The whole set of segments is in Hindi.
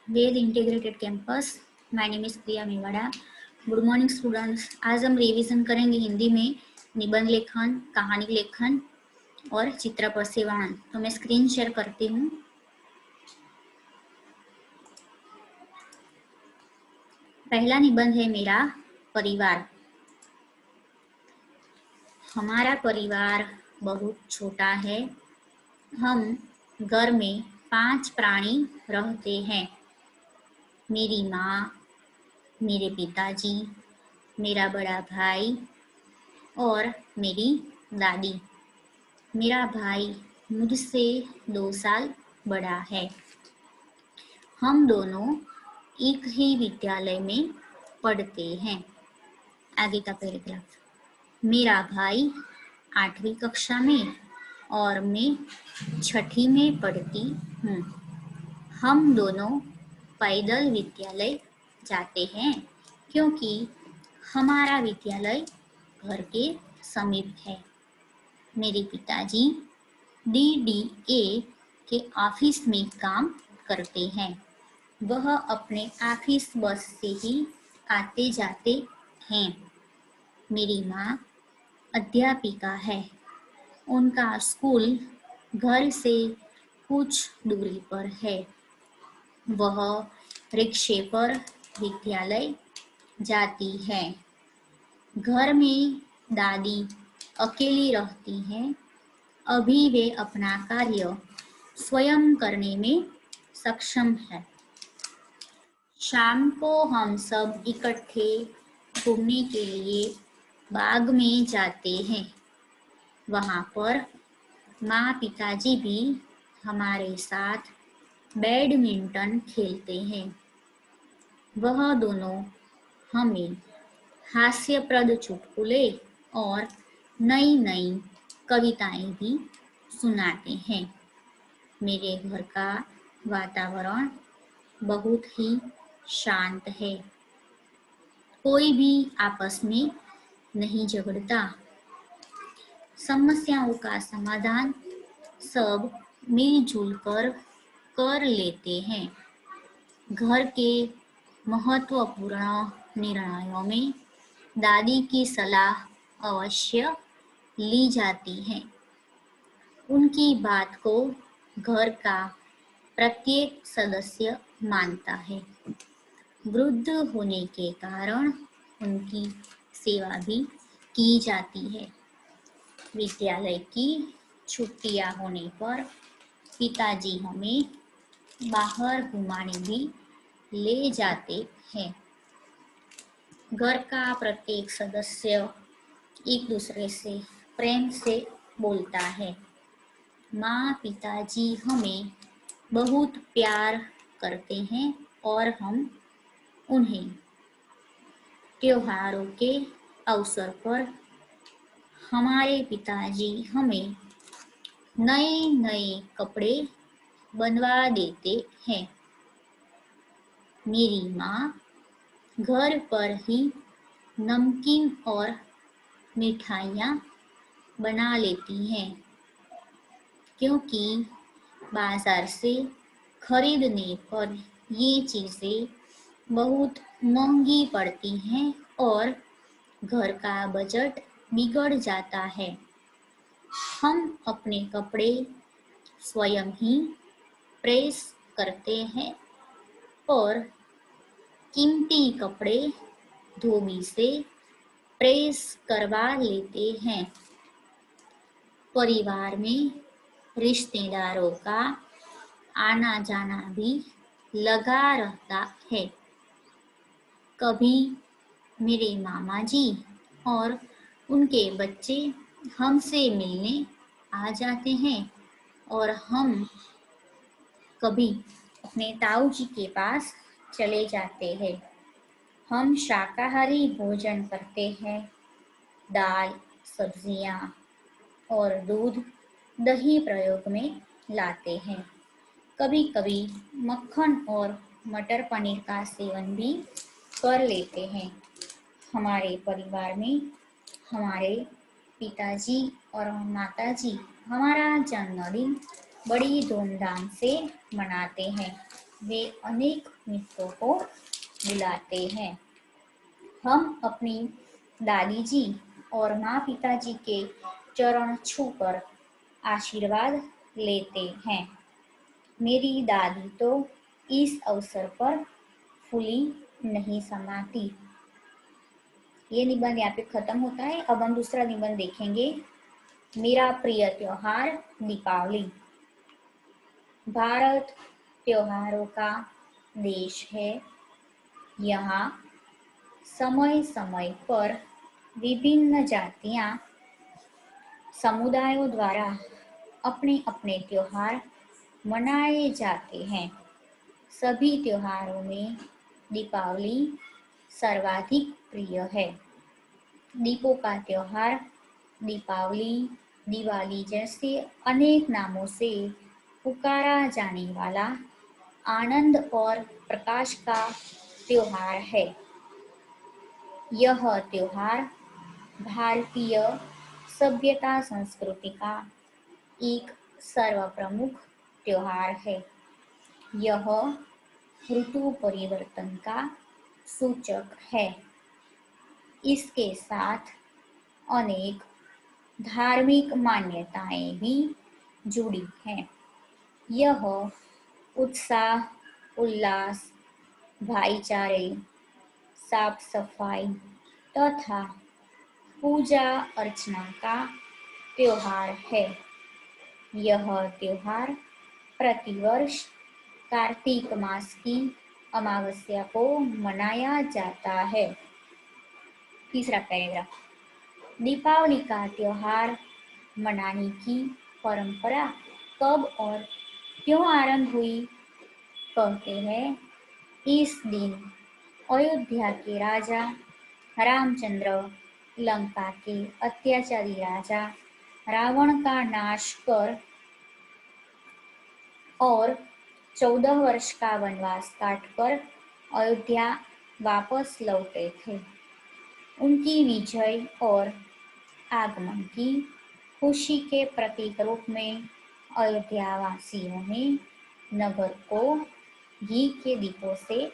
Veda integrated campus. My name is Priya Mewada. Good morning students. आज हम रिवीजन करेंगे हिंदी में निबंध लेखन, कहानी लेखन और चित्र प्रसेवण। तो मैं स्क्रीन शेयर करती हूँ। पहला निबंध है मेरा परिवार। हमारा परिवार बहुत छोटा है। हम घर में 5 प्राणी रहते हैं। मेरी माँ, मेरे पिताजी, मेरा बड़ा भाई और मेरी दादी। मेरा भाई मुझसे 2 साल बड़ा है। हम दोनों एक ही विद्यालय में पढ़ते हैं। आगे का पैराग्राफ। मेरा भाई 8वीं कक्षा में और मैं 6ठी में पढ़ती हूँ। हम दोनों पैदल विद्यालय जाते हैं क्योंकि हमारा विद्यालय घर के समीप है। मेरे पिताजी DDA के ऑफिस में काम करते हैं। वह अपने ऑफिस बस से ही आते जाते हैं। मेरी माँ अध्यापिका है। उनका स्कूल घर से कुछ दूरी पर है। वह रिक्शे पर विद्यालय जाती है। घर में दादी अकेली रहती हैं। अभी वे अपना कार्य स्वयं करने में सक्षम है। शाम को हम सब इकट्ठे घूमने के लिए बाग में जाते हैं। वहाँ पर माँ पिताजी भी हमारे साथ बैडमिंटन खेलते हैं। वह दोनों हमें हास्यप्रद चुटकुले और नई नई कविताएं भी सुनाते हैं। मेरे घर का वातावरण बहुत ही शांत है। कोई भी आपस में नहीं झगड़ता। समस्याओं का समाधान सब मिलजुल कर लेते हैं। घर के महत्वपूर्ण निर्णयों में दादी की सलाह अवश्य ली जाती है। उनकी बात को घर का प्रत्येक सदस्य मानता है। वृद्ध होने के कारण उनकी सेवा भी की जाती है। विद्यालय की छुट्टियां होने पर पिताजी हमें बाहर घुमाने भी ले जाते हैं। घर का प्रत्येक सदस्य एक दूसरे से प्रेम से बोलता है। माँ पिताजी हमें बहुत प्यार करते हैं और हम उन्हें त्योहारों के अवसर पर हमारे पिताजी हमें नए नए कपड़े बनवा देते हैं। मेरी माँ घर पर ही नमकीन और मिठाइयाँ बना लेती हैं क्योंकि बाजार से खरीदने पर ये चीज़ें बहुत महंगी पड़ती हैं और घर का बजट बिगड़ जाता है। हम अपने कपड़े स्वयं ही प्रेस करते हैं और कीमती कपड़े धोबी से प्रेस करवा लेते हैं। परिवार में रिश्तेदारों का आना जाना भी लगा रहता है। कभी मेरे मामा जी और उनके बच्चे हमसे मिलने आ जाते हैं और हम कभी अपने ताऊ जी के पास चले जाते हैं। हम शाकाहारी भोजन करते हैं। दाल, सब्जियाँ और दूध, दही प्रयोग में लाते हैं। कभी कभी मक्खन और मटर पनीर का सेवन भी कर लेते हैं। हमारे परिवार में हमारे पिताजी और माताजी हमारा जन्मदिन बड़ी धूमधाम से मनाते हैं। वे अनेक मित्रों को बुलाते हैं। हम अपनी दादी जी और माँ पिताजी के चरण छूकर आशीर्वाद लेते हैं। मेरी दादी तो इस अवसर पर फूली नहीं समाती। ये निबंध यहाँ पे खत्म होता है। अब हम दूसरा निबंध देखेंगे। मेरा प्रिय त्योहार दीपावली। भारत त्योहारों का देश है। यहाँ समय समय पर विभिन्न जातियां समुदायों द्वारा अपने अपने त्योहार मनाए जाते हैं। सभी त्योहारों में दीपावली सर्वाधिक प्रिय है। दीपों का त्योहार दीपावली, दिवाली जैसे अनेक नामों से पुकारा जाने वाला आनंद और प्रकाश का त्योहार है। यह त्योहार भारतीय सभ्यता संस्कृति का एक सर्वप्रमुख त्योहार है। यह ऋतु परिवर्तन का सूचक है। इसके साथ अनेक धार्मिक मान्यताएं भी जुड़ी हैं। यह उत्साह, उल्लास, भाईचारे, साफ सफाई तथा पूजा अर्चना का त्योहार है। यह त्योहार प्रतिवर्ष कार्तिक मास की अमावस्या को मनाया जाता है। तीसरा पैराग्राफ। दीपावली का त्योहार मनाने की परंपरा कब और क्यों आरंभ हुई? कहते हैं, इस दिन अयोध्या के राजा रामचंद्र लंका के अत्याचारी राजा रावण का नाश कर और 14 वर्ष का वनवास काटकर अयोध्या वापस लौटे थे। उनकी विजय और आगमन की खुशी के प्रतीक रूप में अयोध्या वासियों ने नगर को घी के दीपों से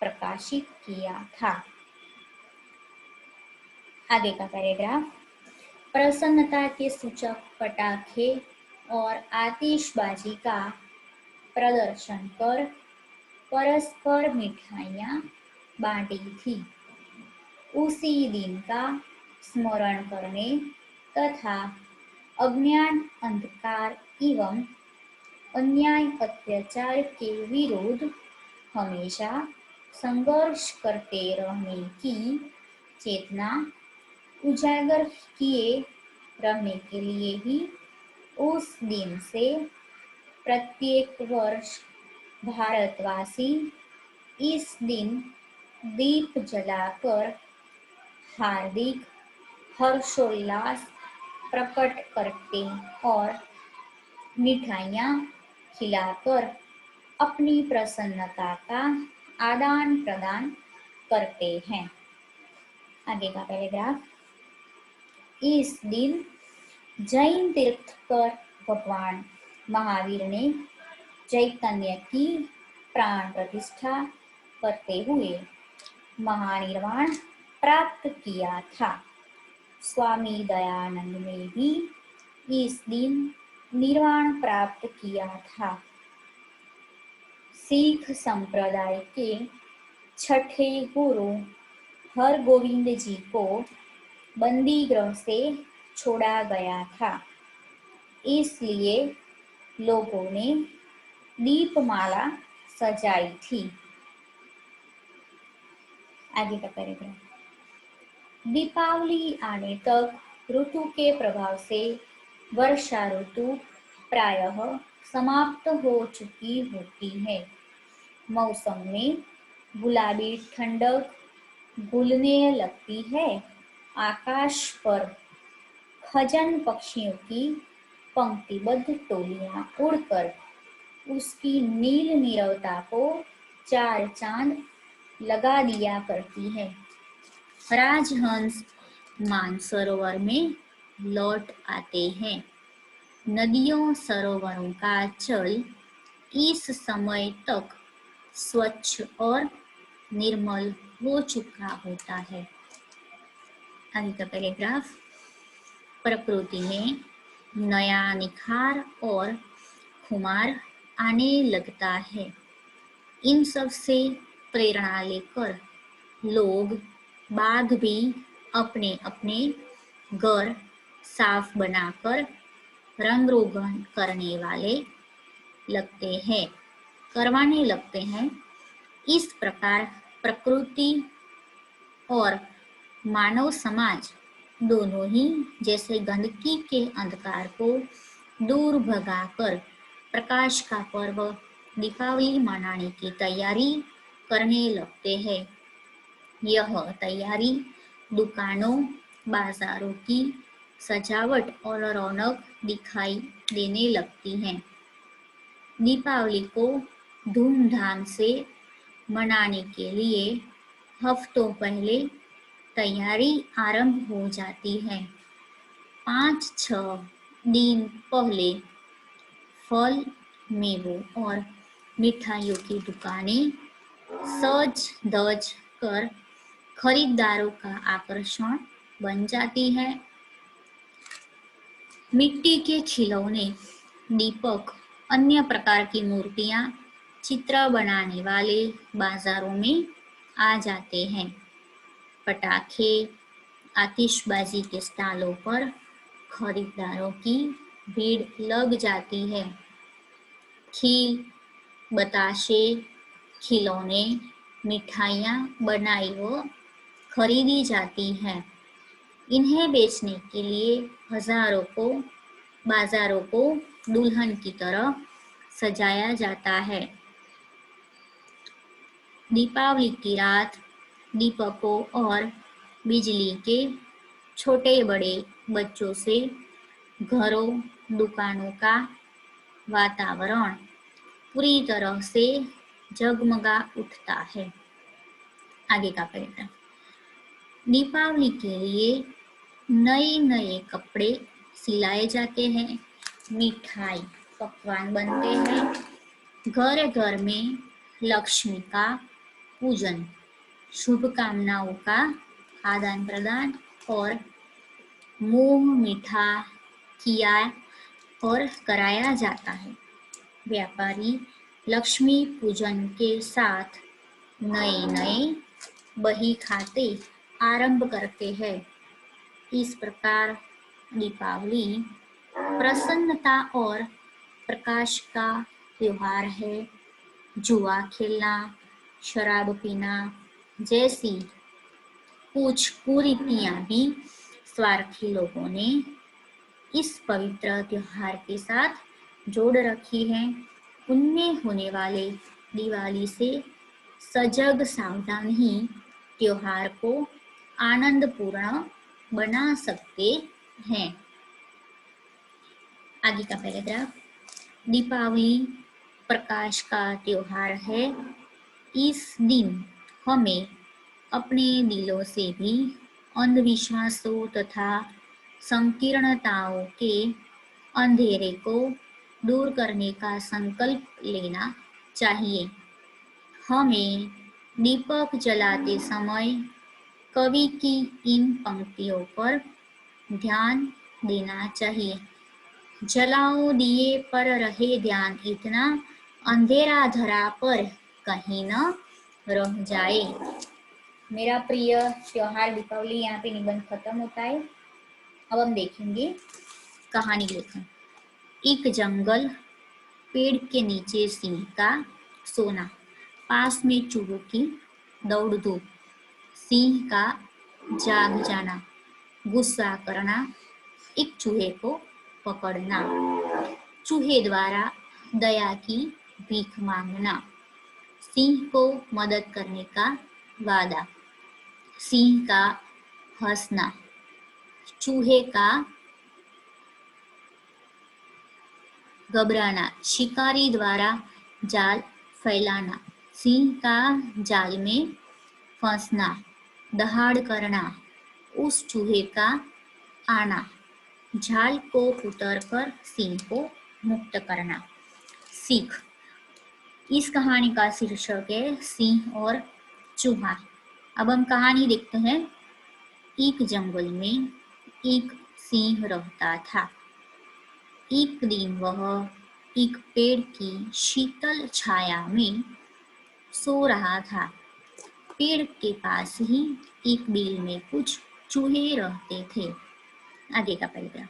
प्रकाशित किया था। आगे का पैराग्राफ। प्रसन्नता के सूचक पटाखे और आतिशबाजी का प्रदर्शन कर परस्पर मिठाइयाँ बांटी थी। उसी दिन का स्मरण करने तथा अज्ञान, अंधकार एवं अन्याय अत्याचार के विरुद्ध हमेशा संघर्ष करते रहने की चेतना उजागर किए रहने के लिए ही उस दिन से प्रत्येक वर्ष भारतवासी इस दिन दीप जलाकर हार्दिक हर्षोल्लास प्रकट करते और मिठाइयाँ खिलाकर अपनी प्रसन्नता का आदान प्रदान करते हैं। आगे का पैराग्राफ। इस दिन जैन तीर्थकर भगवान महावीर ने चैतन्य की प्राण प्रतिष्ठा करते हुए महानिर्वाण प्राप्त किया था। स्वामी दयानंद ने भी इस दिन निर्वाण प्राप्त किया था। सिख संप्रदाय के छठे गुरु हरगोविंद जी को बंदी गृह से छोड़ा गया था। इसलिए लोगों ने दीपमाला सजाई थी। आगे का पैराग्राफ। दीपावली आने तक ऋतु के प्रभाव से वर्षा ऋतु प्रायः समाप्त हो चुकी होती है। मौसम में गुलाबी ठंडक घुलने लगती है। आकाश पर खजन पक्षियों की पंक्तिबद्ध टोलियां उड़कर उसकी नील नीरवता को चार चांद लगा दिया करती है। राजहंस मानसरोवर में लौट आते हैं। नदियों सरोवरों का जल इस समय तक स्वच्छ और निर्मल हो चुका होता है। आगे का पैराग्राफ, प्रकृति में नया निखार और खुमार आने लगता है। इन सब से प्रेरणा लेकर लोग बाग भी अपने अपने घर साफ बनाकर रंग रोगन करवाने लगते हैं। इस प्रकार प्रकृति और मानव समाज दोनों ही जैसे गंदगी के अंधकार को दूर भगाकर प्रकाश का पर्व दीपावली मनाने की तैयारी करने लगते हैं। यह तैयारी दुकानों, बाजारों की सजावट और रौनक दिखाई देने लगती है। दीपावली को धूमधाम से मनाने के लिए हफ्तों पहले तैयारी आरंभ हो जाती है। 5-6 दिन पहले फल, मेवों और मिठाइयों की दुकानें सज धज कर खरीदारों का आकर्षण बन जाती है। मिट्टी के खिलौने, दीपक, अन्य प्रकार की मूर्तियां, चित्र बनाने वाले बाजारों में आ जाते हैं। पटाखे, आतिशबाजी के स्टॉलों पर खरीदारों की भीड़ लग जाती है। खील, बताशे, खिलौने, मिठाइयाँ बनाई व खरीदी जाती हैं। इन्हें बेचने के लिए बाजारों को दुल्हन की तरह सजाया जाता है। दीपावली की रात दीपकों और बिजली के छोटे बड़े बच्चों से घरों, दुकानों का वातावरण पूरी तरह से जगमगा उठता है। आगे का पैराग्राफ, दीपावली के लिए नए नए कपड़े सिलाए जाते हैं, मिठाई पकवान बनते हैं। घर घर में लक्ष्मी का पूजन, शुभकामनाओं का आदान प्रदान और मुंह मीठा किया और कराया जाता है। व्यापारी लक्ष्मी पूजन के साथ नए नए बही खाते आरंभ करते हैं। इस प्रकार दीपावली प्रसन्नता और प्रकाश का त्योहार है। जुआ खेलना, शराब पीना जैसी कुछ कुरीतियां भी स्वार्थी लोगों ने इस पवित्र त्योहार के साथ जोड़ रखी है। उनमें होने वाले दिवाली से सजग सावधान ही त्योहार को आनंदपूर्ण बना सकते हैं। आगे का पैराग्राफ, दीपावली प्रकाश का त्योहार है। इस दिन हमें अपने दिलों से भी अंधविश्वासों तथा संकीर्णताओं के अंधेरे को दूर करने का संकल्प लेना चाहिए। हमें दीपक जलाते समय कवि की इन पंक्तियों पर ध्यान देना चाहिए। जलाओ दिए पर रहे ध्यान, इतना अंधेरा धरा पर कहीं न रह जाए। मेरा प्रिय त्योहार दीपावली यहाँ पे निबंध खत्म होता है। अब हम देखेंगे कहानी लेखन। एक जंगल, पेड़ के नीचे सिंह का सोना, पास में चूहों की दौड़ धूप, सिंह का जाग जाना, गुस्सा करना, एक चूहे को पकड़ना, चूहे द्वारा दया की भीख मांगना, सिंह को मदद करने का वादा, सिंह का हंसना, चूहे का घबराना, शिकारी द्वारा जाल फैलाना, सिंह का जाल में फंसना, दहाड़ करना, उस चूहे का आना, जाल को उतरकर सिंह को मुक्त करना। सीख, इस कहानी का शीर्षक है सिंह और चूहा। अब हम कहानी देखते हैं। एक जंगल में एक सिंह रहता था। एक दिन वह एक पेड़ की शीतल छाया में सो रहा था। पेड़ के पास ही एक बिल में कुछ चूहे रहते थे। आगे का पैराग्राफ।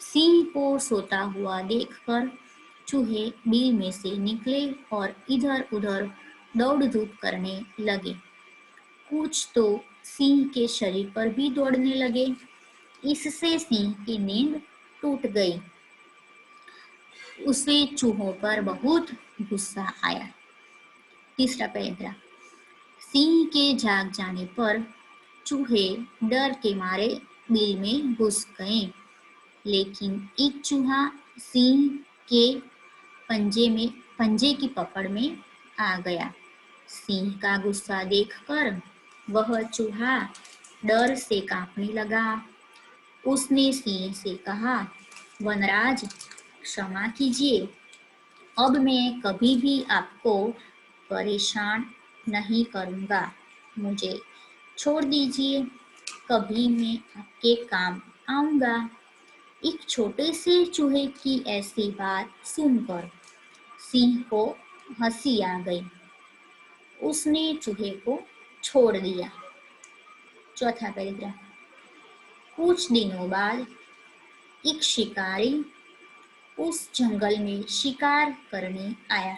सिंह को सोता हुआ देखकर चूहे बिल में से निकले और इधर-उधर दौड़-धूप करने लगे। कुछ तो सिंह के शरीर पर भी दौड़ने लगे। इससे सिंह की नींद टूट गई। उसे चूहों पर बहुत गुस्सा आया। तीसरा पैराग्राफ। सिंह के जाग जाने पर चूहे डर के मारे बिल में घुस गए, लेकिन एक चूहा सिंह के पंजे की पकड़ में आ गया। सिंह का गुस्सा देखकर वह चूहा डर से कांपने लगा। उसने सिंह से कहा, वनराज, क्षमा कीजिए, अब मैं कभी भी आपको परेशान नहीं करूँगा। मुझे छोड़ दीजिए, कभी मैं आपके काम आऊँगा। एक छोटे से चूहे की ऐसी बात सुनकर सिंह को हंसी आ गई। उसने चूहे को छोड़ दिया। चौथा पैराग्राफ। कुछ दिनों बाद एक शिकारी उस जंगल में शिकार करने आया।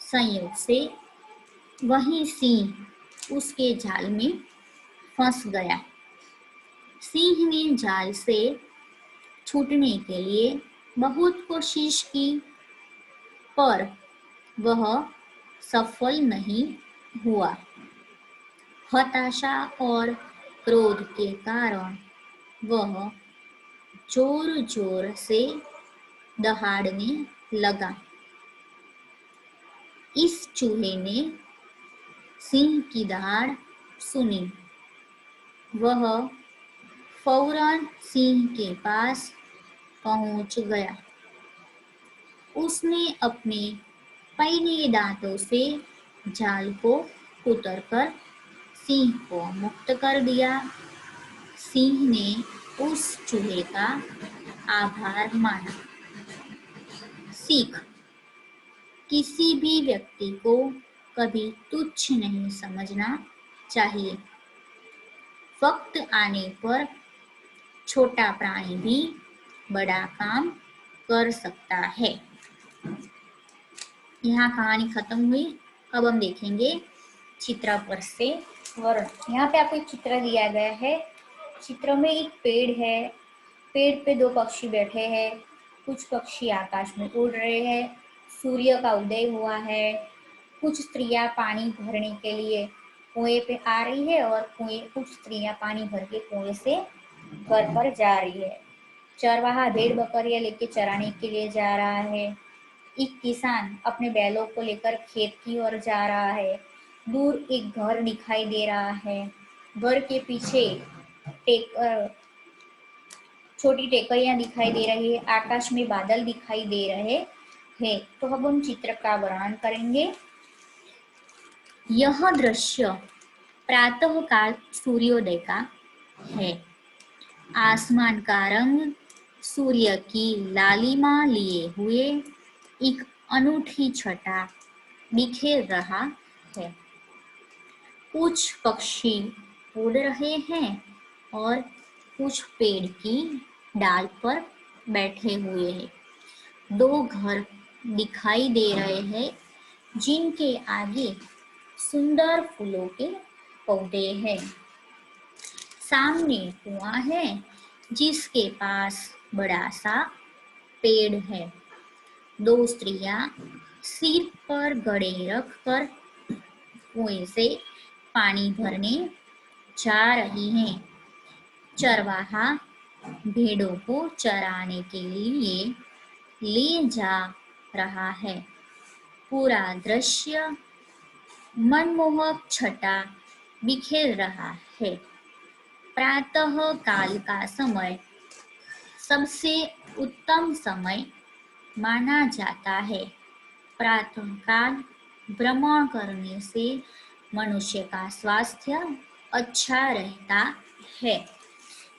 संयोग से वही सिंह उसके जाल में फंस गया। सिंह ने जाल से छूटने के लिए बहुत कोशिश की, पर वह सफल नहीं हुआ। हताशा और क्रोध के कारण वह जोर-जोर से दहाड़ने लगा। इस चूहे ने सिंह की दहाड़ सुनी। वह फौरन सिंह के पास पहुंच गया। उसने अपने पहले दांतों से जाल को कुतरकर सिंह को मुक्त कर दिया। सिंह ने उस चूहे का आभार माना। सीख। किसी भी व्यक्ति को कभी तुच्छ नहीं समझना चाहिए। वक्त आने पर छोटा प्राणी भी बड़ा काम कर सकता है। यहाँ कहानी खत्म हुई। अब हम देखेंगे चित्र पर से वर्ण। यहाँ पे आपको एक चित्र दिया गया है। चित्र में एक पेड़ है। पेड़ पे दो पक्षी बैठे हैं। कुछ पक्षी आकाश में उड़ रहे हैं। सूर्य का उदय हुआ है। कुछ स्त्रियां पानी भरने के लिए कुएं पे आ रही है और कुछ स्त्रियां पानी भर के कुएं से घर पर जा रही है। चरवाहा भेड़ बकरियां लेके चराने के लिए जा रहा है। एक किसान अपने बैलों को लेकर खेत की ओर जा रहा है। दूर एक घर दिखाई दे रहा है। घर के पीछे छोटी टेकरियां दिखाई दे रही है। आकाश में बादल दिखाई दे रहे हैं। तो अब हम चित्र का वर्णन करेंगे। यह दृश्य प्रातः काल सूर्योदय का है। आसमान का रंग सूर्य की लालिमा लिए हुए एक अनूठी छटा बिखेर रहा है। कुछ पक्षी उड़ रहे हैं और कुछ पेड़ की डाल पर बैठे हुए हैं। दो घर दिखाई दे रहे हैं जिनके आगे सुंदर फूलों के पौधे हैं। सामने कुआं है जिसके पास बड़ा सा पेड़ है। दो स्त्रियां सिर पर घड़े रखकर कुएं से पानी भरने जा रही हैं। चरवाहा भेड़ों को चराने के लिए ले जा रहा है। पूरा दृश्य मनमोहक छटा बिखेर रहा है। प्रातः काल का समय सबसे उत्तम समय माना जाता है। प्रातःकाल भ्रमण करने से मनुष्य का स्वास्थ्य अच्छा रहता है।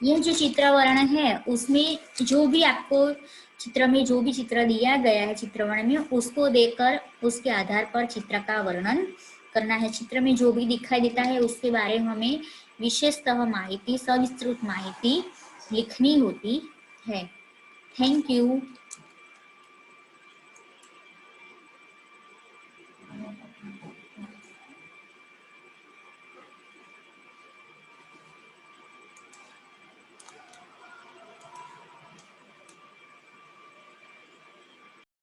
यह जो चित्र वर्ण है उसमें जो भी आपको चित्र में जो भी चित्र दिया गया है चित्र वर्ण में, उसको देखकर उसके आधार पर चित्र का वर्णन करना है। चित्र में जो भी दिखाई देता है उसके बारे में हमें विशेषतः माहिती, सविस्तृत माहिती लिखनी होती है। Thank you.